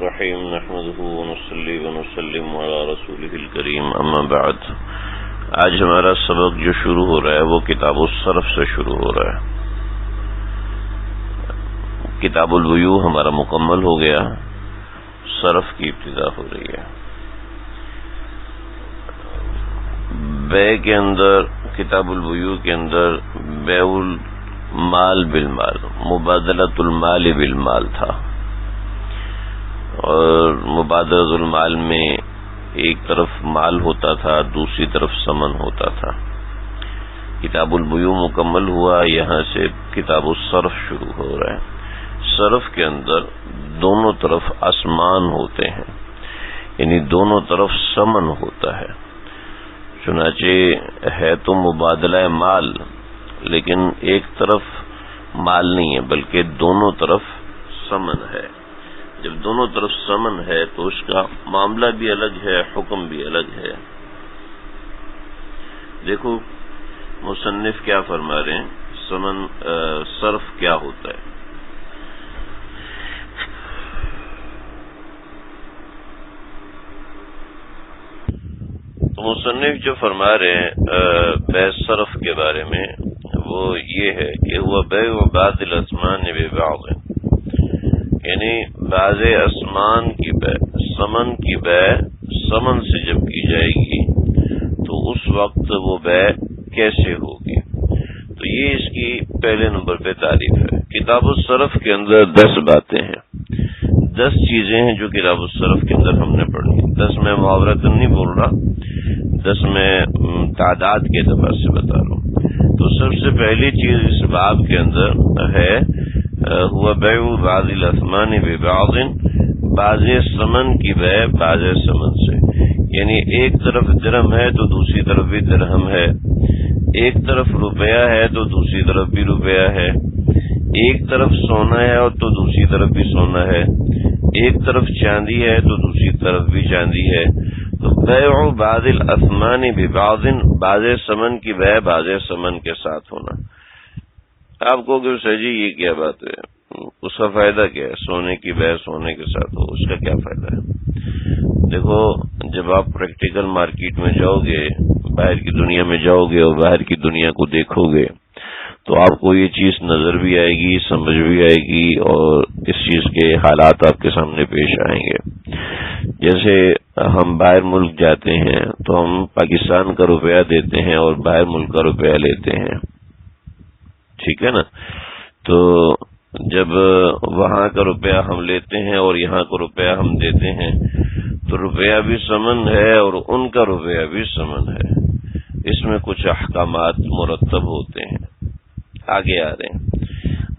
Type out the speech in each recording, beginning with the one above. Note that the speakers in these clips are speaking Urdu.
الرحيم نحمده ونصلي ونسلم على رسوله الكريم اما بعد. آج ہمارا سبق جو شروع ہو رہا ہے وہ کتاب الصرف سے شروع ہو رہا ہے. کتاب البیوع ہمارا مکمل ہو گیا، صرف کی ابتدا ہو رہی ہے. بے کے اندر، کتاب البیوع کے اندر بیع المال بالمال، مبادلۃ المال بالمال تھا، اور مبادلۃ المال میں ایک طرف مال ہوتا تھا، دوسری طرف ثمن ہوتا تھا. کتاب البیوع مکمل ہوا، یہاں سے کتاب الصرف شروع ہو رہا ہے. صرف کے اندر دونوں طرف اسمان ہوتے ہیں، یعنی دونوں طرف ثمن ہوتا ہے. چنانچہ ہے تو مبادلہ مال، لیکن ایک طرف مال نہیں ہے بلکہ دونوں طرف ثمن ہے. جب دونوں طرف ثمن ہے تو اس کا معاملہ بھی الگ ہے، حکم بھی الگ ہے. دیکھو مصنف کیا فرما رہے ہیں، صرف کیا ہوتا ہے. تو مصنف جو فرما رہے ہیں بیع صرف کے بارے میں، وہ یہ ہے کہ ہوا بیع بعض الاسمان ببعض، یعنی بعض اسمان کی بیع، ثمن کی بیع ثمن سے جب کی جائے گی تو اس وقت وہ بیع کیسے ہوگی. تو یہ اس کی پہلے نمبر پہ تعریف ہے. کتاب الصرف کے اندر 10 باتیں ہیں، 10 چیزیں ہیں جو کتاب الصرف کے اندر ہم نے پڑھی. 10 میں محاورتاً نہیں بول رہا، 10 میں تعداد کے اعتبار سے بتا رہا ہوں. تو سب سے پہلی چیز اس باب کے اندر ہے ہوا بیع بعض الاسمان ببعض، بعض ثمن کی بیع بعض ثمن سے. یعنی ایک طرف درہم ہے تو دوسری طرف بھی درہم ہے، ایک طرف روپیہ ہے تو دوسری طرف بھی روپیہ ہے، ایک طرف سونا ہے اور تو دوسری طرف بھی سونا ہے، ایک طرف چاندی ہے تو دوسری طرف بھی چاندی ہے. تو بیع بعض الاسمان ببعض، بعض ثمن کی بیع بعض ثمن کے ساتھ ہونا. آپ کو کہ سر جی یہ کیا بات ہے، اس کا فائدہ کیا ہے؟ سونے کی بیع سونے کے ساتھ ہو، اس کا کیا فائدہ ہے؟ دیکھو جب آپ پریکٹیکل مارکیٹ میں جاؤ گے، باہر کی دنیا میں جاؤ گے اور باہر کی دنیا کو دیکھو گے تو آپ کو یہ چیز نظر بھی آئے گی، سمجھ بھی آئے گی، اور اس چیز کے حالات آپ کے سامنے پیش آئیں گے. جیسے ہم باہر ملک جاتے ہیں تو ہم پاکستان کا روپیہ دیتے ہیں اور باہر ملک کا روپیہ لیتے ہیں، ٹھیک ہے نا. تو جب وہاں کا روپیہ ہم لیتے ہیں اور یہاں کا روپیہ ہم دیتے ہیں تو روپیہ بھی ثمن ہے اور ان کا روپیہ بھی ثمن ہے. اس میں کچھ احکامات مرتب ہوتے ہیں، آگے آ رہے ہیں.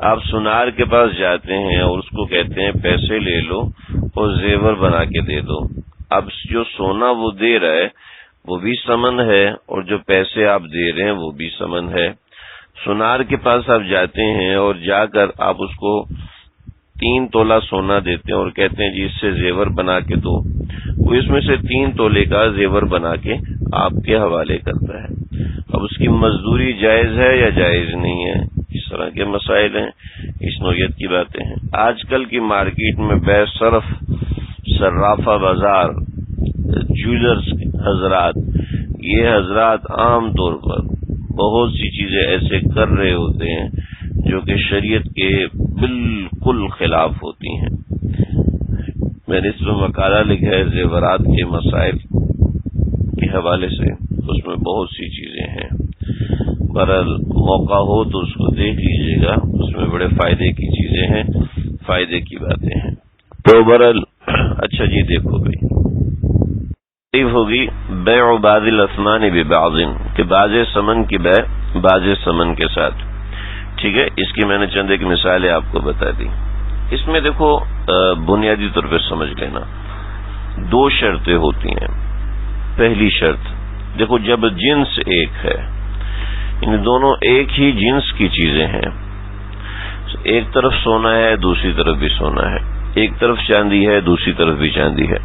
آپ سنار کے پاس جاتے ہیں اور اس کو کہتے ہیں پیسے لے لو اور زیور بنا کے دے دو. اب جو سونا وہ دے رہا ہے وہ بھی ثمن ہے اور جو پیسے آپ دے رہے ہیں وہ بھی ثمن ہے. سنار کے پاس آپ جاتے ہیں اور جا کر آپ اس کو 3 تولہ سونا دیتے ہیں اور کہتے ہیں جی اس سے زیور بنا کے دو. وہ اس میں سے 3 تولے کا زیور بنا کے آپ کے حوالے کرتا ہے. اب اس کی مزدوری جائز ہے یا جائز نہیں ہے، اس طرح کے مسائل ہیں، اس نوعیت کی باتیں ہیں. آج کل کی مارکیٹ میں بیع صرف، صرافہ بازار، جیولرز حضرات، یہ حضرات عام طور پر بہت سی چیزیں ایسے کر رہے ہوتے ہیں جو کہ شریعت کے بالکل خلاف ہوتی ہیں. میں نے اس میں مقالہ لکھا ہے زیورات کے مسائل کے حوالے سے، اس میں بہت سی چیزیں ہیں. بہرحال موقع ہو تو اس کو دیکھ لیجئے گا، اس میں بڑے فائدے کی چیزیں ہیں، فائدے کی باتیں ہیں. تو بہرحال اچھا جی دیکھو بھائی، تعریف ہوگی بیع بعض الاسمان ببعض، کہ بعض ثمن کی بیع بعض ثمن کے ساتھ. ٹھیک ہے، اس کی میں نے چند ایک مثالیں آپ کو بتا دی. اس میں دیکھو بنیادی طور پہ سمجھ لینا 2 شرطیں ہوتی ہیں. پہلی شرط دیکھو جب جنس ایک ہے، یعنی دونوں ایک ہی جنس کی چیزیں ہیں، ایک طرف سونا ہے دوسری طرف بھی سونا ہے، ایک طرف چاندی ہے دوسری طرف بھی چاندی ہے،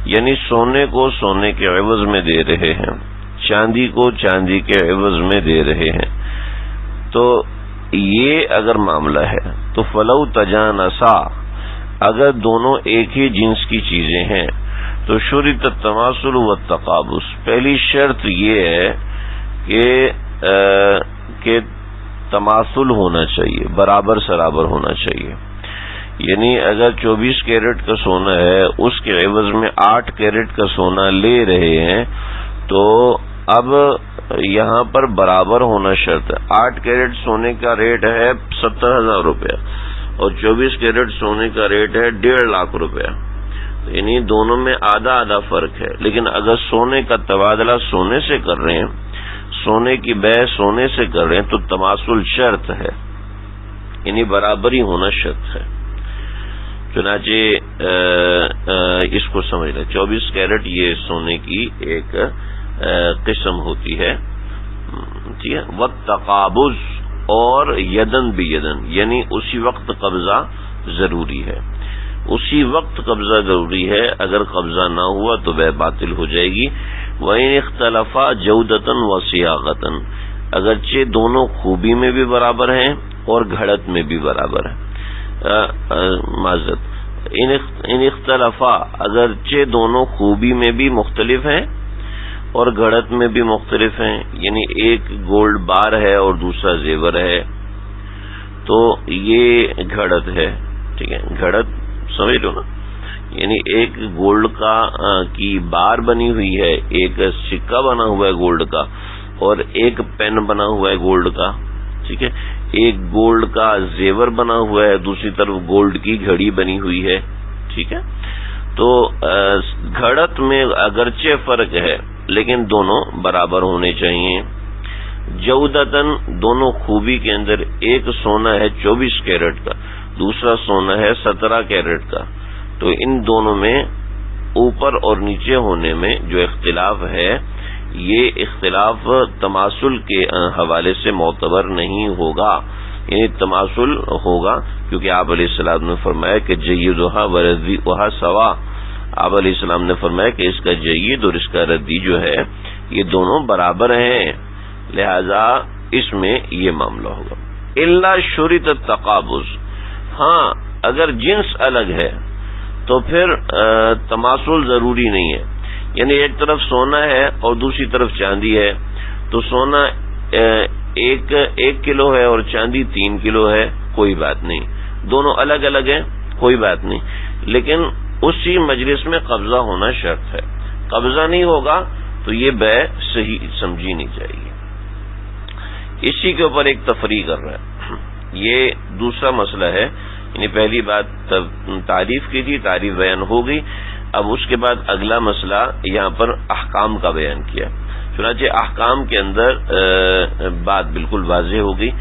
یعنی سونے کو سونے کے عوض میں دے رہے ہیں، چاندی کو چاندی کے عوض میں دے رہے ہیں. تو یہ اگر معاملہ ہے تو فلو تجانسا، اگر دونوں ایک ہی جنس کی چیزیں ہیں تو شرط التماثل والتقابض، پہلی شرط یہ ہے کہ تماثل ہونا چاہیے، برابر سرابر ہونا چاہیے. یعنی اگر 24 کیرٹ کا سونا ہے، اس کے عوض میں 8 کیرٹ کا سونا لے رہے ہیں، تو اب یہاں پر برابر ہونا شرط ہے. 8 کیرٹ سونے کا ریٹ ہے 70,000 روپیہ اور 24 کیرٹ سونے کا ریٹ ہے 1.5 لاکھ روپیہ، یعنی دونوں میں آدھا آدھا فرق ہے. لیکن اگر سونے کا تبادلہ سونے سے کر رہے ہیں، سونے کی بے سونے سے کر رہے ہیں، تو تماثل شرط ہے، یعنی برابری ہونا شرط ہے. چنانچہ اس کو سمجھ لیں، 24 کیرٹ یہ سونے کی ایک قسم ہوتی ہے، ٹھیک ہے. والتقابض، اور یدن بیدن، یعنی اسی وقت قبضہ ضروری ہے، اسی وقت قبضہ ضروری ہے. اگر قبضہ نہ ہوا تو بے باطل ہو جائے گی. وَإِنِ اخْتَلَفَا جَوْدَةً وَصِيَاغَةً، اگرچہ دونوں خوبی میں بھی برابر ہیں اور گھڑت میں بھی برابر ہیں. معذرت، ان اختلافا، اگرچہ دونوں خوبی میں بھی مختلف ہیں اور گھڑت میں بھی مختلف ہیں، یعنی ایک گولڈ بار ہے اور دوسرا زیور ہے، تو یہ گھڑت ہے. ٹھیک ہے، گھڑت سمجھ لو نا، یعنی ایک گولڈ کی بار بنی ہوئی ہے، ایک سکہ بنا ہوا ہے گولڈ کا، اور ایک پین بنا ہوا ہے گولڈ کا. ٹھیک ہے، ایک گولڈ کا زیور بنا ہوا ہے، دوسری طرف گولڈ کی گھڑی بنی ہوئی ہے. ٹھیک ہے، تو گھڑت میں اگرچہ فرق ہے لیکن دونوں برابر ہونے چاہیے. جودتن، دونوں خوبی کے اندر، ایک سونا ہے 24 کیرٹ کا، دوسرا سونا ہے 17 کیرٹ کا، تو ان دونوں میں اوپر اور نیچے ہونے میں جو اختلاف ہے، یہ اختلاف تماثل کے حوالے سے معتبر نہیں ہوگا. یعنی تماثل ہوگا کیونکہ آپ علیہ السلام نے فرمایا کہ جیدھا و ردیھا سوا. آپ علیہ السلام نے فرمایا کہ اس کا جید اور اس کا ردی جو ہے یہ دونوں برابر ہیں، لہذا اس میں یہ معاملہ ہوگا. الا شرط التقابض، ہاں اگر جنس الگ ہے تو پھر تماثل ضروری نہیں ہے. یعنی ایک طرف سونا ہے اور دوسری طرف چاندی ہے، تو سونا 1 کلو ہے اور چاندی 3 کلو ہے، کوئی بات نہیں. دونوں الگ الگ ہیں، کوئی بات نہیں، لیکن اسی مجلس میں قبضہ ہونا شرط ہے. قبضہ نہیں ہوگا تو یہ بے صحیح سمجھی نہیں چاہیے. اسی کے اوپر ایک تفریق کر رہا ہے. یہ دوسرا مسئلہ ہے. یعنی پہلی بات تعریف کی تھی، تعریف بیان ہو گئی. اب اس کے بعد اگلا مسئلہ یہاں پر احکام کا بیان کیا. چنانچہ احکام کے اندر بات بالکل واضح ہو گئی.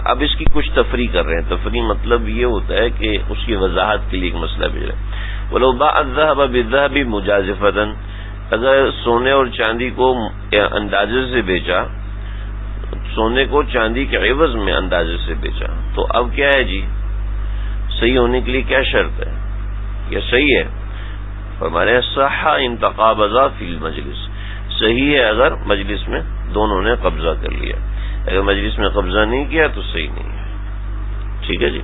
اب اس کی کچھ تفریح کر رہے ہیں. تفریح مطلب یہ ہوتا ہے کہ اس کی وضاحت کے لیے ایک مسئلہ بھیج رہے ہیں. وَلَوْ بَاعَ الذَّهَبَ بِالذَّهَبِ مُجَازِفَةً، اگر سونے اور چاندی کو اندازے سے بیچا، سونے کو چاندی کے عوض میں اندازے سے بیچا، تو اب کیا ہے جی؟ صحیح ہونے کے لیے کیا شرط ہے؟ یہ صحیح ہے. فرمایا صح ان تقابضا فی المجلس، صحیح ہے اگر مجلس میں دونوں نے قبضہ کر لیا. اگر مجلس میں قبضہ نہیں کیا تو صحیح نہیں ہے. ٹھیک ہے جی.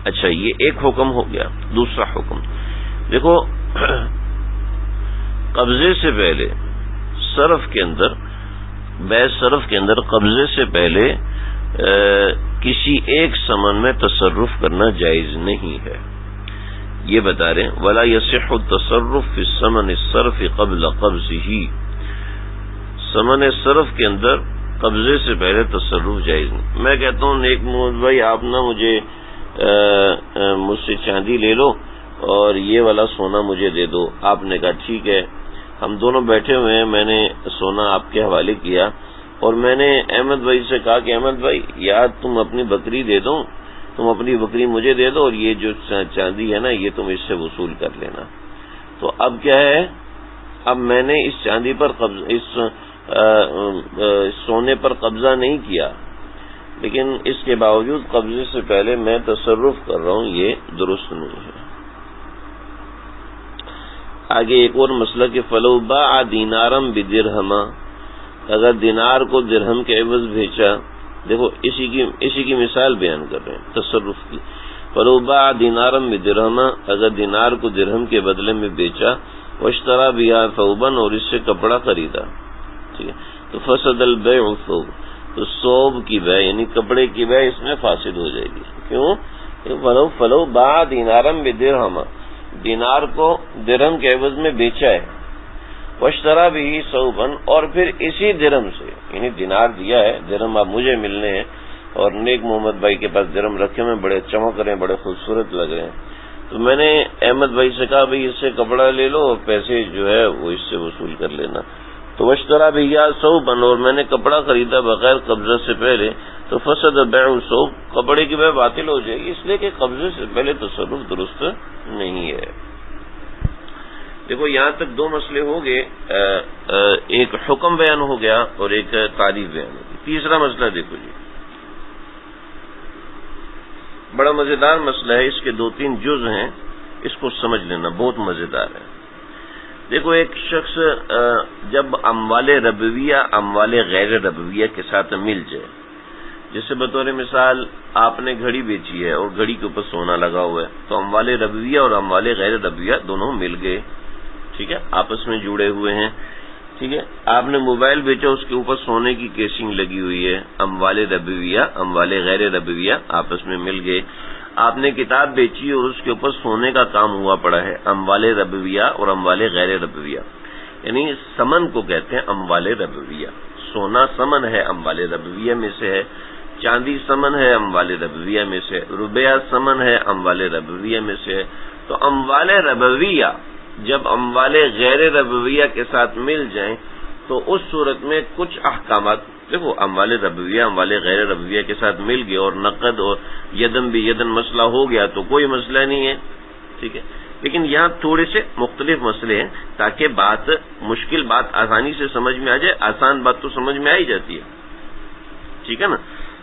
اچھا، یہ ایک حکم ہو گیا. دوسرا حکم دیکھو، قبضے سے پہلے صرف کے اندر، بے صرف کے اندر قبضے سے پہلے کسی ایک ثمن میں تصرف کرنا جائز نہیں ہے. یہ بتا رہے ہیں ولا يصح التصرف في الثمن الصرف قبل قبضه، ثمن صرف کے اندر قبضے سے پہلے تصرف جائز نہیں. میں کہتا ہوں نیک محمد بھائی، آپ نا مجھ سے چاندی لے لو اور یہ والا سونا مجھے دے دو. آپ نے کہا ٹھیک ہے. ہم دونوں بیٹھے ہوئے ہیں، میں نے سونا آپ کے حوالے کیا اور میں نے احمد بھائی سے کہا کہ احمد بھائی یار تم اپنی بکری دے دو، تم اپنی بکری مجھے دے دو اور یہ جو چاندی ہے نا یہ تم اس سے وصول کر لینا. تو اب کیا ہے، اب میں نے اس چاندی پر اس سونے پر قبضہ نہیں کیا، لیکن اس کے باوجود قبضے سے پہلے میں تصرف کر رہا ہوں، یہ درست نہیں ہے. آگے ایک اور مسئلہ کہ فلو باع دینارم بدرہم، اگر دینار کو درہم کے عوض بھیجا. دیکھو اسی کی مثال بیان کر رہے ہیں تصرف کی. فلو باع دینارا بدرہم، اگر دینار کو درہم کے بدلے میں بیچا، واشترا بها ثوبا، اور اس سے کپڑا خریدا، ٹھیک ہے، تو فسد البیع الثوب، تو ثوب کی بیع یعنی کپڑے کی بیع اس میں فاسد ہو جائے گی. کیوں؟ فلو باع دینارا بدرہم، دینار کو درہم کے عوض میں بیچا ہے، واشترا به ثوبا، اور پھر اسی درہم سے، یعنی دینار دیا ہے، درہم آپ مجھے ملنے ہیں، اور نیک محمد بھائی کے پاس درہم رکھے ہوئے بڑے چمک رہے ہیں، بڑے خوبصورت لگ رہے ہیں، تو میں نے احمد بھائی سے کہا بھائی اس سے کپڑا لے لو اور پیسے جو ہے وہ اس سے وصول کر لینا. تو واشترا به ثوبا، اور میں نے کپڑا خریدا بغیر قبضہ سے پہلے، تو فسد بیع الثوب، کپڑے کی بیع باطل ہو جائے گی، اس لیے کہ قبضے سے پہلے تصرف درست نہیں ہے. دیکھو یہاں تک دو مسئلے ہو گئے، ایک حکم بیان ہو گیا اور ایک تعریف بیان ہو گئی. تیسرا مسئلہ دیکھو جی، بڑا مزیدار مسئلہ ہے، اس کے دو تین جز ہیں، اس کو سمجھ لینا، بہت مزیدار ہے. دیکھو ایک شخص جب اموال ربویہ اموال غیر ربویہ کے ساتھ مل جائے، جیسے بطور مثال آپ نے گھڑی بیچی ہے اور گھڑی کے اوپر سونا لگا ہوا ہے، تو اموال ربویہ اور اموال غیر ربویہ دونوں مل گئے، ٹھیک ہے، آپس میں جڑے ہوئے ہیں. ٹھیک ہے، آپ نے موبائل بیچا، اس کے اوپر سونے کی کیسنگ لگی ہوئی ہے، اموال ربویہ اموال غیر ربویہ آپس میں مل گئے. آپ نے کتاب بیچی اور اس کے اوپر سونے کا کام ہوا پڑا ہے، اموال ربویہ اور اموال غیر ربویہ، یعنی سمن کو کہتے ہیں اموال ربویہ. سونا سمن ہے، اموال ربویہ میں سے ہے، چاندی سمن ہے، اموال ربویہ میں سے، روپیہ سمن ہے، اموال ربویہ میں سے ہے. تو اموال ربویہ جب اموال غیر ربویہ کے ساتھ مل جائیں تو اس صورت میں کچھ احکامات، دیکھو اموال ربویہ اموال غیر ربویہ کے ساتھ مل گئے اور نقد اور یدن بھی یدن مسئلہ ہو گیا تو کوئی مسئلہ نہیں ہے، ٹھیک ہے. لیکن یہاں تھوڑے سے مختلف مسئلے ہیں تاکہ بات مشکل بات آسانی سے سمجھ میں آ جائے، آسان بات تو سمجھ میں آ ہی جاتی ہے، ٹھیک ہے نا.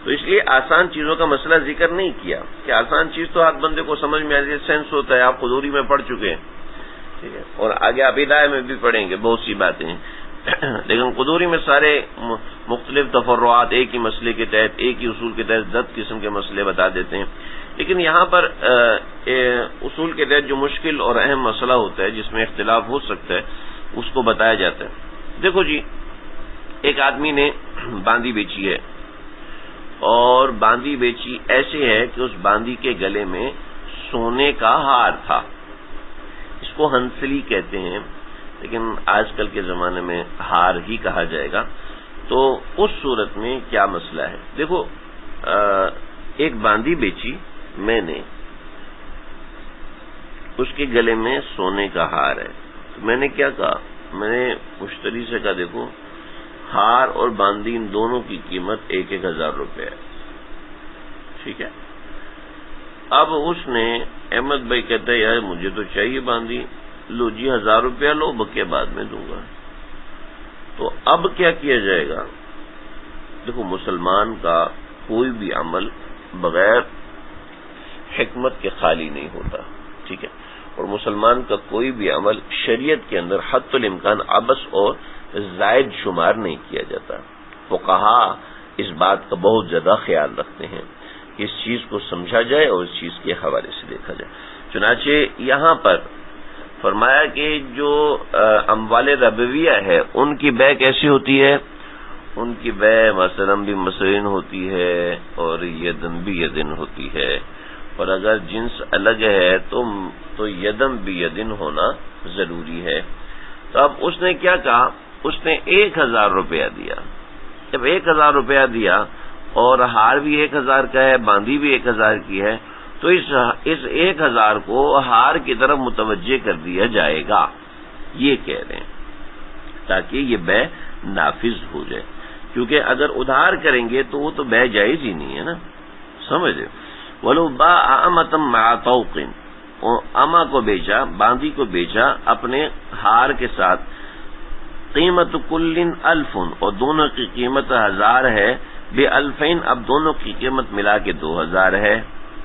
تو اس لیے آسان چیزوں کا مسئلہ ذکر نہیں کیا کہ آسان چیز تو ہر بندے کو سمجھ میں آتی ہے، سینس ہوتا ہے، آپ قدوری میں پڑھ چکے ہیں، ٹھیک ہے، اور آگے آپ ہدایہ میں بھی پڑھیں گے بہت سی باتیں ہیں. لیکن قدوری میں سارے مختلف تفرعات ایک ہی مسئلے کے تحت، ایک ہی اصول کے تحت 10 قسم کے مسئلے بتا دیتے ہیں. لیکن یہاں پر اصول کے تحت جو مشکل اور اہم مسئلہ ہوتا ہے جس میں اختلاف ہو سکتا ہے اس کو بتایا جاتا ہے. دیکھو جی، ایک آدمی نے باندی بیچی ہے اور باندی بیچی ایسے ہے کہ اس باندی کے گلے میں سونے کا ہار تھا، اس کو ہنسلی کہتے ہیں لیکن آج کل کے زمانے میں ہار ہی کہا جائے گا. تو اس صورت میں کیا مسئلہ ہے؟ دیکھو ایک باندی بیچی میں نے، اس کے گلے میں سونے کا ہار ہے، تو میں نے کیا کہا، میں نے مشتری سے کہا دیکھو ہار اور باندی ان دونوں کی قیمت 1,000 روپے ہے، ٹھیک ہے. اب اس نے احمد بھائی کہتا ہے یار مجھے تو چاہیے باندی، لو جی 1,000 روپیہ لو، بکے بعد میں دوں گا. تو اب کیا کیا جائے گا؟ دیکھو مسلمان کا کوئی بھی عمل بغیر حکمت کے خالی نہیں ہوتا، ٹھیک ہے، اور مسلمان کا کوئی بھی عمل شریعت کے اندر حتی الامکان عبث اور زائد شمار نہیں کیا جاتا. فقہا اس بات کا بہت زیادہ خیال رکھتے ہیں کہ اس چیز کو سمجھا جائے اور اس چیز کے حوالے سے دیکھا جائے. چنانچہ یہاں پر فرمایا کہ جو اموال ربویہ ہے ان کی بیع کیسی ہوتی ہے؟ ان کی بیع مثلاً بھی مسرین ہوتی ہے اور یدن بھی یدن ہوتی ہے، اور اگر جنس الگ ہے تو یدن بھی یدن ہونا ضروری ہے. تو اب اس نے کیا کہا، اس نے 1,000 روپیہ دیا. جب 1,000 روپیہ دیا اور ہار بھی 1,000 کا ہے، باندی بھی 1,000 کی ہے، تو اس 1,000 کو ہار کی طرف متوجہ کر دیا جائے گا، یہ کہہ رہے ہیں، تاکہ یہ بیع نافذ ہو جائے. کیونکہ اگر ادھار کریں گے تو وہ تو بیع جائز ہی نہیں ہے نا، سمجھے. وَلَوْ بَاعَ أَمَةً مَعَ طَوْقٍ، اما کو بیچا، باندی کو بیچا اپنے ہار کے ساتھ، قیمت کل 1,000، اور دونوں کی قیمت 1,000 ہے، ب2,000، اب دونوں کی قیمت ملا کے 2,000 ہے،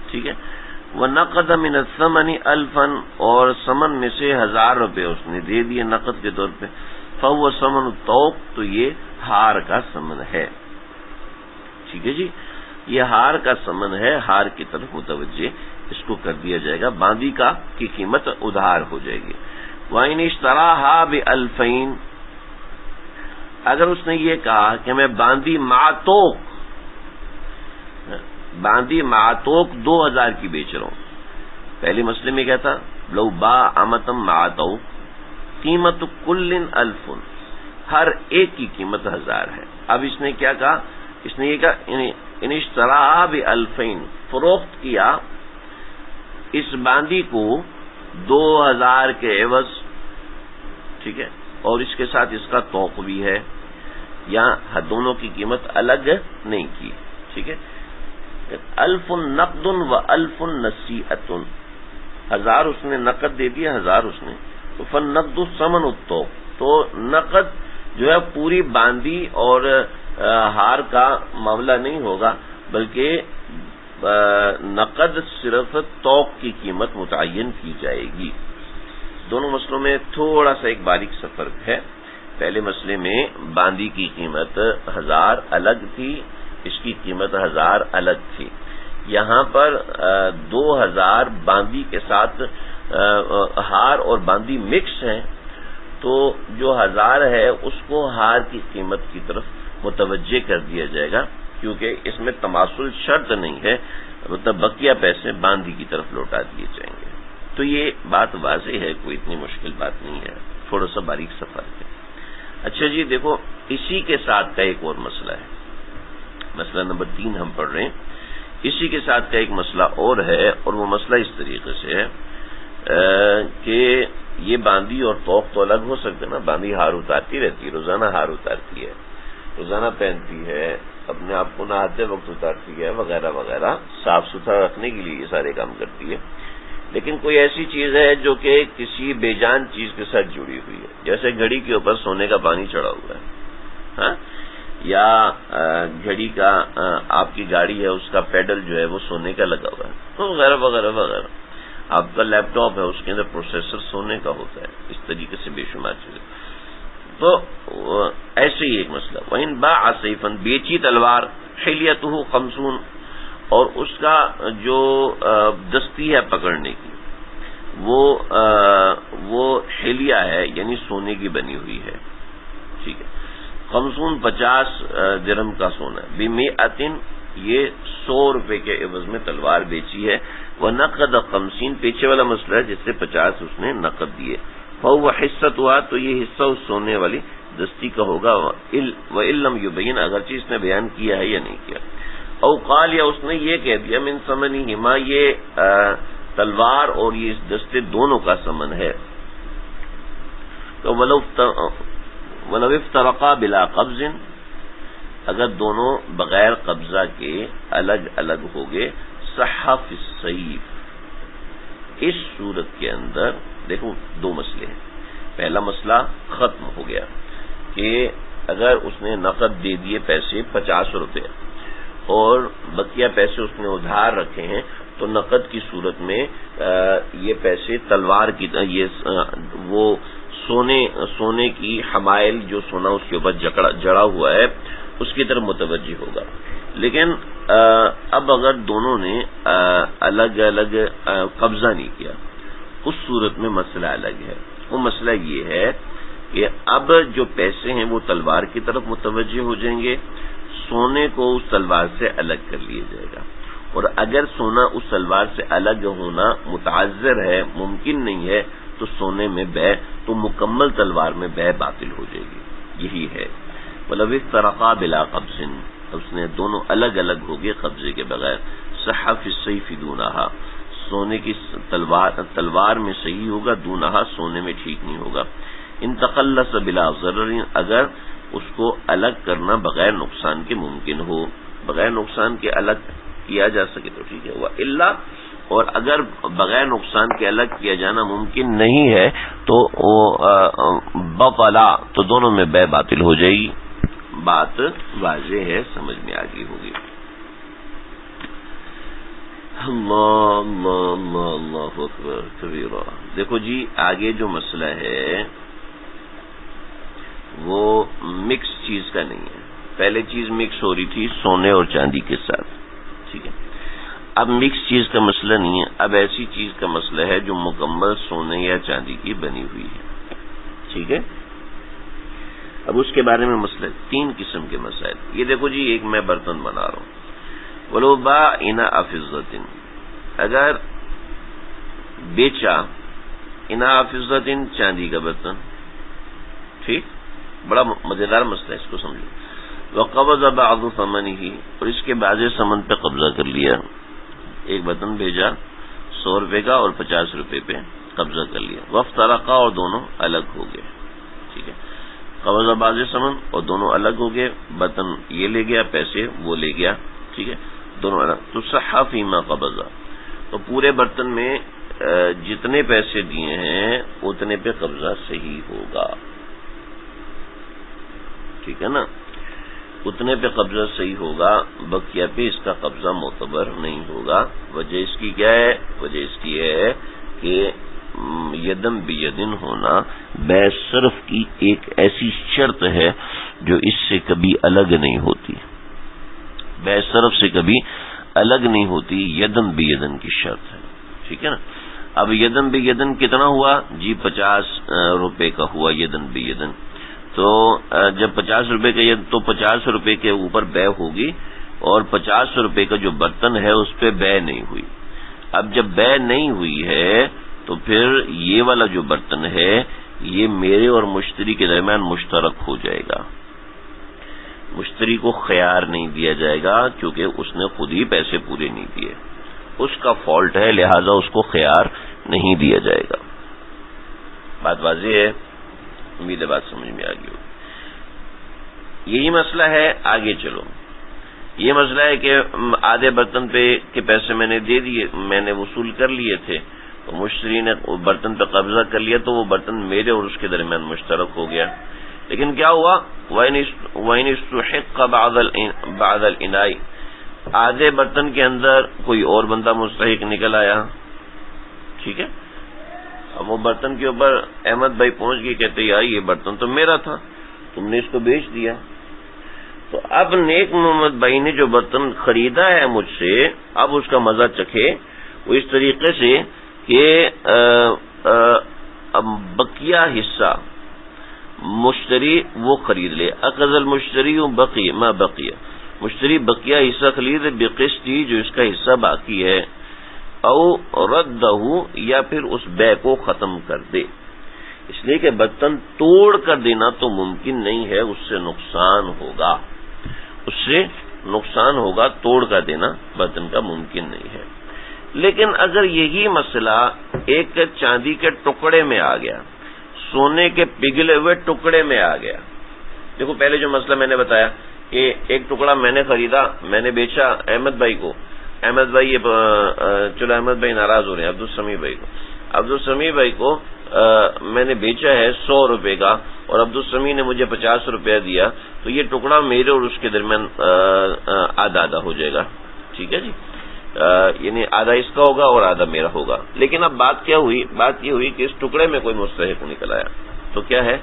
ٹھیک ہے. وَنَقَدَ مِنَ الثَّمَنِ 1,000، اور سمن میں سے 1,000 روپے اس نے دے دیے نقد کے طور پہ. فَهُوَ ثَمَنُ الطَّوْقِ، تو یہ ہار کا سمن ہے، ٹھیک ہے جی، یہ ہار کا سمن ہے، ہار کی طرف متوجہ اس کو کر دیا جائے گا، باندی کا کی قیمت ادھار ہو جائے گی۔ وَإِنِ اشْتَرَاهَا بِأَلْفَيْنِ، اگر اس نے یہ کہا کہ میں باندی معتوق 2000 کی بیچ رہا ہوں، پہلے مسئلے میں کیا تھا؟ لو باع امۃ معتوق قیمت کل 1000، ہر ایک کی قیمت 1000 ہے۔ اب اس نے کیا کہا؟ اس نے یہ کہا ان اشتراها ب2000، فروخت کیا اس باندی کو 2000 کے عوض، ٹھیک ہے، اور اس کے ساتھ اس کا توق بھی ہے، یہاں دونوں کی قیمت الگ نہیں کی، ٹھیک ہے۔ 1000 نقد و 1000 نصیحۃ، 1000 اس نے نقد دے دیا، 1000 اس نے، تو فالنقد ثمن التوق، تو نقد جو ہے پوری باندی اور ہار کا معاملہ نہیں ہوگا، بلکہ نقد صرف توق کی قیمت متعین کی جائے گی۔ دونوں مسئلوں میں تھوڑا سا ایک باریک سا فرق ہے۔ پہلے مسئلے میں باندی کی قیمت 1000 الگ تھی، اس کی قیمت 1000 الگ تھی۔ یہاں پر 2000 باندی کے ساتھ ہار اور باندی مکس ہیں، تو جو 1000 ہے اس کو ہار کی قیمت کی طرف متوجہ کر دیا جائے گا، کیونکہ اس میں تماثل شرط نہیں ہے، مطلب بقیہ پیسے باندی کی طرف لوٹا دیے جائیں گے۔ تو یہ بات واضح ہے، کوئی اتنی مشکل بات نہیں ہے، تھوڑا سا باریک سا فرق ہے۔ اچھا جی دیکھو، اسی کے ساتھ کا ایک اور مسئلہ ہے، مسئلہ نمبر 3 ہم پڑھ رہے ہیں۔ اسی کے ساتھ کا ایک مسئلہ اور ہے، اور وہ مسئلہ اس طریقے سے ہے کہ یہ باندی اور توق تو الگ ہو سکتے نا، باندی ہار اتارتی رہتی ہے، روزانہ ہار اتارتی ہے، روزانہ پہنتی ہے، اپنے آپ کو نہاتے وقت اتارتی ہے، وغیرہ وغیرہ، صاف ستھرا رکھنے کے لیے یہ سارے کام کرتی ہے۔ لیکن کوئی ایسی چیز ہے جو کہ کسی بے جان چیز کے ساتھ جڑی ہوئی ہے، جیسے گھڑی کے اوپر سونے کا پانی چڑھا ہوا ہے، ہاں، یا گھڑی کا آپ کی گاڑی ہے اس کا پیڈل جو ہے وہ سونے کا لگا ہوا ہے، تو وغیرہ وغیرہ وغیرہ۔ آپ کا لیپ ٹاپ ہے، اس کے اندر پروسیسر سونے کا ہوتا ہے، اس طریقے سے بے شمار چیزیں۔ تو ایسے ہی ایک مسئلہ، وَإِن بَاعَ سَيْفًا، بیچی تلوار، حِلْيَتُهُ 50، اور اس کا جو دستی ہے پکڑنے کی وہ حلیہ ہے، یعنی سونے کی بنی ہوئی ہے، ٹھیک ہے، 50 درہم کا سونا، ب100، یہ 100 روپے کے عوض میں تلوار بیچی ہے، وہ نقد 50، پیچھے والا مسئلہ ہے جس سے 50 اس نے نقد دیے، فهو حصتها، تو یہ حصہ اس سونے والی دستی کا ہوگا، وَإِن لَّمْ يُبَيِّن، اگرچہ اس نے بیان کیا ہے یا نہیں کیا، او قال، یا اس نے یہ کہہ دیا، من ثمنہما، یہ تلوار اور یہ دستے دونوں کا ثمن ہے، تو ولو افترقا بلا قبض، اگر دونوں بغیر قبضہ کے الگ الگ ہو گئے، صح فی السیف، اس صورت کے اندر دیکھو 2 مسئلے ہیں۔ پہلا مسئلہ ختم ہو گیا کہ اگر اس نے نقد دے دیے پیسے 50 روپے اور بقیہ پیسے اس نے ادھار رکھے ہیں، تو نقد کی صورت میں یہ پیسے تلوار کی وہ سونے کی حمائل، جو سونا اس کے اوپر جڑا ہوا ہے، اس کی طرف متوجہ ہوگا۔ لیکن اب اگر دونوں نے الگ الگ قبضہ نہیں کیا، اس صورت میں مسئلہ الگ ہے۔ وہ مسئلہ یہ ہے کہ اب جو پیسے ہیں وہ تلوار کی طرف متوجہ ہو جائیں گے، سونے کو اس تلوار سے الگ کر لیا جائے گا، اور اگر سونا اس تلوار سے الگ ہونا متعذر ہے، ممکن نہیں ہے، تو سونے میں بیع، تو مکمل تلوار میں بیع باطل ہو جائے گی۔ یہی ہے وَلَوِ افترقا بلا قبض، اس نے دونوں الگ الگ ہو گئے قبضے کے بغیر، صح فی السیف دونہا، سونے کی تلوار میں صحیح ہوگا، دونہا سونے میں ٹھیک نہیں ہوگا۔ ان تقلص بلا ضرر، اگر اس کو الگ کرنا بغیر نقصان کے ممکن ہو، بغیر نقصان کے الگ کیا جا سکے تو ٹھیک ہے، وَإِلَّا، اور اگر بغیر نقصان کے الگ کیا جانا ممکن نہیں ہے تو بطلا، تو دونوں میں بیع باطل ہو جائے گی۔ بات واضح ہے، سمجھ میں آ گئی ہوگی۔ اللہ اللہ اللہ اللہ اکبر کبیرہ۔ دیکھو جی، آگے جو مسئلہ ہے وہ مکس چیز کا نہیں ہے۔ پہلے چیز مکس ہو رہی تھی سونے اور چاندی کے ساتھ، ٹھیک ہے۔ اب مکس چیز کا مسئلہ نہیں ہے، اب ایسی چیز کا مسئلہ ہے جو مکمل سونے یا چاندی کی بنی ہوئی ہے، ٹھیک ہے۔ اب اس کے بارے میں مسئلہ 3 قسم کے مسائل۔ یہ دیکھو جی، ایک میں برتن بنا رہا ہوں، ولو باع فضۃ، اگر بیچا اناء فضۃ چاندی کا برتن، ٹھیک، بڑا مزیدار مسئلہ ہے، اس کو سمجھو۔ وقبض بعض ثمنہ، اور اس کے بعض ثمن پہ قبضہ کر لیا، ایک برتن بھیجا 100 روپے کا اور 50 روپے پہ قبضہ کر لیا، وافترقا، اور دونوں الگ ہو گئے، ٹھیک ہے۔ قبض بعض ثمن اور دونوں الگ ہو گئے، برتن یہ لے گیا، پیسے وہ لے گیا، ٹھیک ہے، دونوں الگ، تو صح فیما قبض، تو پورے برتن میں جتنے پیسے دیے ہیں اتنے پہ قبضہ صحیح ہوگا، ٹھیک ہے نا، اتنے پہ قبضہ صحیح ہوگا، بقیہ پہ اس کا قبضہ معتبر نہیں ہوگا۔ وجہ اس کی کیا ہے؟ وجہ اس کی ہے کہ یدم بیدن ہونا بے صرف کی ایک ایسی شرط ہے جو اس سے کبھی الگ نہیں ہوتی، بے صرف سے کبھی الگ نہیں ہوتی، یدم بیدن کی شرط ہے، ٹھیک ہے نا۔ اب یدن بیدن کتنا ہوا جی؟ 50 روپے کا ہوا یدن بیدن، تو جب 50 روپے کا یہ، تو 50 روپے کے اوپر بے ہوگی، اور 50 روپے کا جو برتن ہے اس پہ بے نہیں ہوئی۔ اب جب بے نہیں ہوئی ہے تو پھر یہ والا جو برتن ہے یہ میرے اور مشتری کے درمیان مشترک ہو جائے گا، مشتری کو خیار نہیں دیا جائے گا، کیونکہ اس نے خود ہی پیسے پورے نہیں دیے، اس کا فالٹ ہے، لہذا اس کو خیار نہیں دیا جائے گا۔ بات واضح ہے؟ امید ہے بات سمجھ میں آ گئی ہوگی۔ یہی مسئلہ ہے، آگے چلو، یہ مسئلہ ہے کہ آدھے برتن پہ کے پیسے میں نے دے دیے، میں نے وصول کر لیے تھے، تو مشتری نے برتن پہ قبضہ کر لیا، تو وہ برتن میرے اور اس کے درمیان مشترک ہو گیا، لیکن کیا ہوا؟ وَإِنِ اسْتُحِقَّ بَعْضَ الْإِنَاءِ، آدھے برتن کے اندر کوئی اور بندہ مستحق نکل آیا، ٹھیک ہے۔ اب وہ برتن کے اوپر احمد بھائی پہنچ گئے، کہتے یار یہ برتن تو میرا تھا، تم نے اس کو بیچ دیا۔ تو اب نیک محمد بھائی نے جو برتن خریدا ہے مجھ سے، اب اس کا مزہ چکھے وہ اس طریقے سے کہ بقیہ حصہ مشتری وہ خرید لے، اخذ المشتری بقی ما بقیہ، مشتری بقیہ حصہ خرید بقسطی، جو اس کا حصہ باقی ہے، او ردہ، یا پھر اس بے کو ختم کر دے، اس لیے کہ برتن توڑ کر دینا تو ممکن نہیں ہے، اس سے نقصان ہوگا، اس سے نقصان ہوگا، توڑ کر دینا برتن کا ممکن نہیں ہے۔ لیکن اگر یہی مسئلہ ایک چاندی کے ٹکڑے میں آ گیا، سونے کے پگھلے ہوئے ٹکڑے میں آ گیا، دیکھو پہلے جو مسئلہ میں نے بتایا کہ ایک ٹکڑا میں نے خریدا، میں نے بیچا احمد بھائی کو، احمد بھائی چلو احمد بھائی ناراض ہو رہے ہیں، عبدالسمیع بھائی کو، عبدالسمیع بھائی کو میں نے بیچا ہے 100 روپے کا، اور عبدالسمیع نے مجھے 50 روپیہ دیا، تو یہ ٹکڑا میرے اور اس کے درمیان آدھا آدھا ہو جائے گا، ٹھیک ہے جی، یعنی آدھا اس کا ہوگا اور آدھا میرا ہوگا۔ لیکن اب بات کیا ہوئی؟ بات یہ ہوئی کہ اس ٹکڑے میں کوئی مستحق نکل آیا، تو کیا ہے،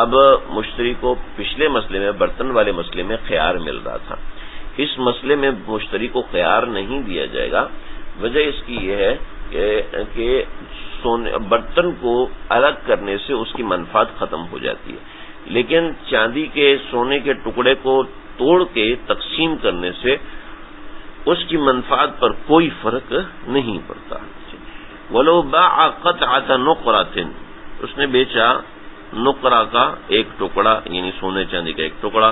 اب مشتری کو پچھلے مسئلے میں، برتن والے مسئلے میں خیار مل رہا تھا، اس مسئلے میں مشتری کو خیار نہیں دیا جائے گا۔ وجہ اس کی یہ ہے کہ برتن کو الگ کرنے سے اس کی منفعت ختم ہو جاتی ہے، لیکن چاندی کے سونے کے ٹکڑے کو توڑ کے تقسیم کرنے سے اس کی منفعت پر کوئی فرق نہیں پڑتا۔ وَلَوْ بَاعَ قَطْعَةَ نُقْرَةٍ، اس نے بیچا نقرہ کا ایک ٹکڑا، یعنی سونے چاندی کا ایک ٹکڑا،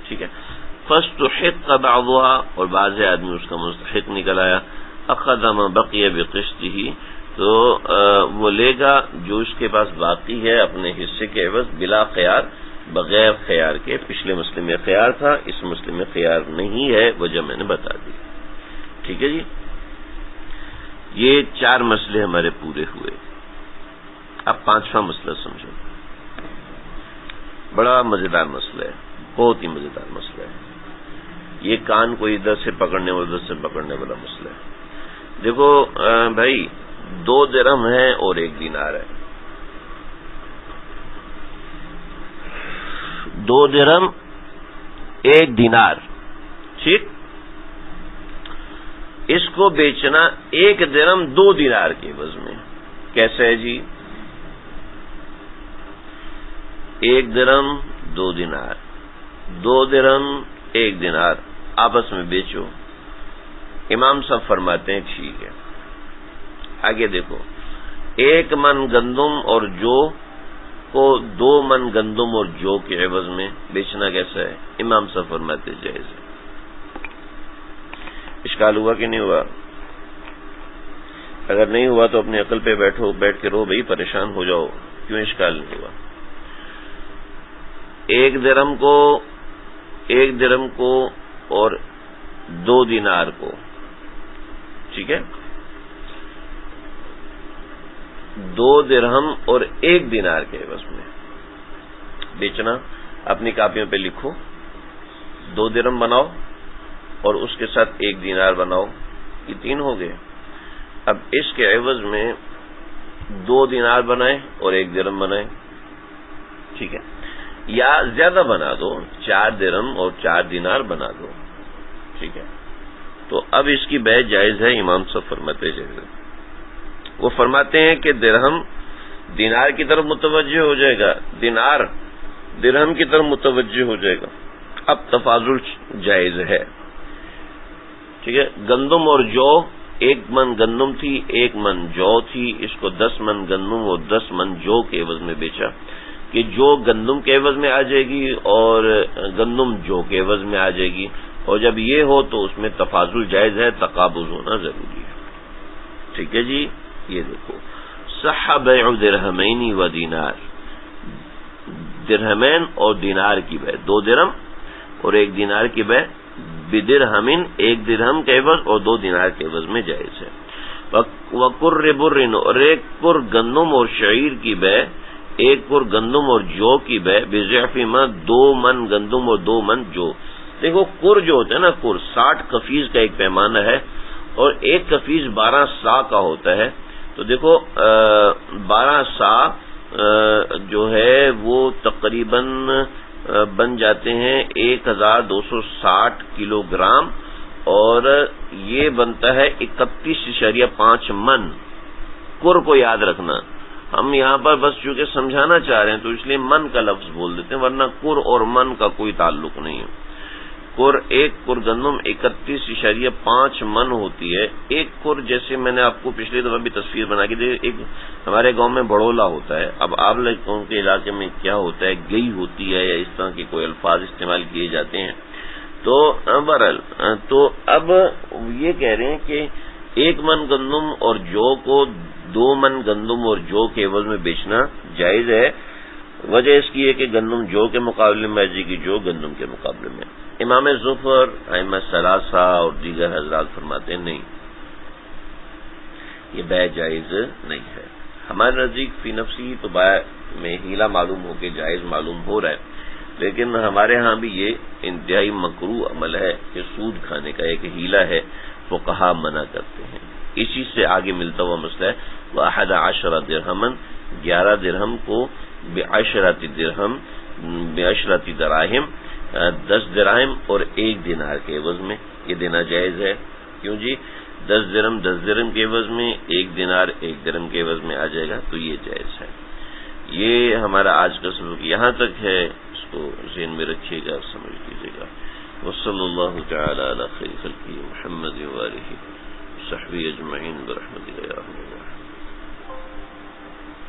ٹھیک ہے، فَاسْتُحِقَّ بَعْضُهَا، اور بعض آدمی اس کا مستحق نکل آیا، أَخَذَ مَا بَقِيَ بِقِسْطِهِ، تو وہ لے گا جو اس کے پاس باقی ہے اپنے حصے کے عوض، بلا خیار، بغیر خیار کے۔ پچھلے مسئلے میں خیار تھا، اس مسئلے میں خیار نہیں ہے، وجہ میں نے بتا دی، ٹھیک ہے جی۔ یہ 4 مسئلے ہمارے پورے ہوئے، اب 5واں مسئلہ سمجھو، بڑا مزیدار مسئلہ ہے، بہت ہی مزیدار مسئلہ ہے، یہ کان کو ادھر سے پکڑنے اور ادھر سے پکڑنے والا مسئلہ ہے۔ دیکھو بھائی، 2 درہم ہے اور 1 دینار ہے، 2 درہم 1 دینار، ٹھیک، اس کو بیچنا 1 درہم 2 دینار کے عوض میں. کیسے ہے جی؟ 1 درہم 2 دینار، 2 درہم 1 دینار آپس میں بیچو. امام صاحب فرماتے ہیں ٹھیک ہے. آگے دیکھو، 1 من گندم اور جو کو 2 من گندم اور جو کے عوض میں بیچنا کیسا ہے؟ امام صاحب فرماتے جائز ہے. اشکال ہوا کہ نہیں ہوا؟ اگر نہیں ہوا تو اپنی عقل پہ بیٹھ کے رو بھائی، پریشان ہو جاؤ، کیوں اشکال نہیں ہوا؟ 1 درہم کو اور 2 دینار کو، ٹھیک ہے، 2 درہم اور 1 دینار کے عوض میں بیچنا. اپنی کاپیوں پہ لکھو، 2 درہم بناؤ اور اس کے ساتھ 1 دینار بناؤ، یہ 3 ہو گئے. اب اس کے عوض میں 2 دینار بنائیں اور 1 درہم بنائیں، ٹھیک ہے، یا زیادہ بنا دو، 4 درہم اور 4 دینار بنا دو، ٹھیک ہے. تو اب اس کی بیع جائز ہے. امام صاحب فرماتے جائز ہے. وہ فرماتے ہیں کہ درہم دینار کی طرف متوجہ ہو جائے گا، دینار درہم کی طرف متوجہ ہو جائے گا. اب تفاضل جائز ہے، ٹھیک ہے. گندم اور جو، 1 من گندم تھی 1 من جو تھی، اس کو 10 من گندم اور 10 من جو کے عوض میں بیچا کہ جو گندم کے عوض میں آ جائے گی اور گندم جو کے عوض میں آ جائے گی. اور جب یہ ہو تو اس میں تفاضل جائز ہے، تقابض ہونا ضروری ہے. ٹھیک ہے جی. یہ دیکھو، صح بیع درہمین و دینار، درہمین اور دینار کی بیع، 2 درہم اور 1 دینار کی بیع، بدرہمین 1 درہم کے عوض اور 2 دینار کے عوض میں جائز ہے. وَقُرِّ بُرٍ، اور 1 کر گندم اور شعیر کی بیع، 1 کر گندم اور جو کی بیع، بضعف ما 2 من گندم اور 2 من جو. دیکھو کر جو ہوتا ہے نا، کر 60 کفیز کا ایک پیمانہ ہے اور 1 کفیز 12 سا کا ہوتا ہے. تو دیکھو 12 سا جو ہے وہ تقریباً بن جاتے ہیں 1260 کلو گرام، اور یہ بنتا ہے 31.5 من. کر کو یاد رکھنا، ہم یہاں پر بس چونکہ سمجھانا چاہ رہے ہیں تو اس لیے من کا لفظ بول دیتے ہیں، ورنہ کر اور من کا کوئی تعلق نہیں ہے. کر 1 کر گندم 31.5 من ہوتی ہے. 1 کر جیسے میں نے آپ کو پچھلی دفعہ بھی تصویر بنا کے دی، ایک ہمارے گاؤں میں بڑولا ہوتا ہے. اب آپ لوگوں کے علاقے میں کیا ہوتا ہے، گئی ہوتی ہے یا اس طرح کے کوئی الفاظ استعمال کیے جاتے ہیں. تو بہرحال تو اب یہ کہہ رہے ہیں کہ 1 من گندم اور جو کو 2 من گندم اور جو کے عوض میں بیچنا جائز ہے. وجہ اس کی ہے کہ گندم جو کے مقابلے میں آ جائے گی، جو گندم کے مقابلے میں. امام ظفر، ائمہ ثلاثہ اور دیگر حضرات فرماتے ہیں نہیں، یہ بیع جائز نہیں ہے. ہمارے نزدیک فی نفسی تو بیع میں ہیلا معلوم ہو کے جائز معلوم ہو رہا ہے، لیکن ہمارے ہاں بھی یہ انتہائی مکروہ عمل ہے کہ سود کھانے کا ایک ہیلا ہے، فقہا منع کرتے ہیں. اسی سے آگے ملتا ہوا مسئلہ ہے و11 درہمن، 11 درہم کو بعشرۃ درہم، بعشرۃ دراہم، 10 دراہم اور 1 دینار کے عوض میں یہ دینا جائز ہے. کیوں جی؟ 10 درہم 10 درہم کے عوض میں، 1 دینار 1 درہم کے عوض میں آ جائے گا، تو یہ جائز ہے. یہ ہمارا آج کا سبق یہاں تک ہے، اس کو ذہن میں رکھیے گا، سمجھ لیجیے گا. وصلی اللہ تعالی علی خیر خلقہ محمد وآلہ وصحبہ اجمعین برحمتہ یا ارحم الراحمین.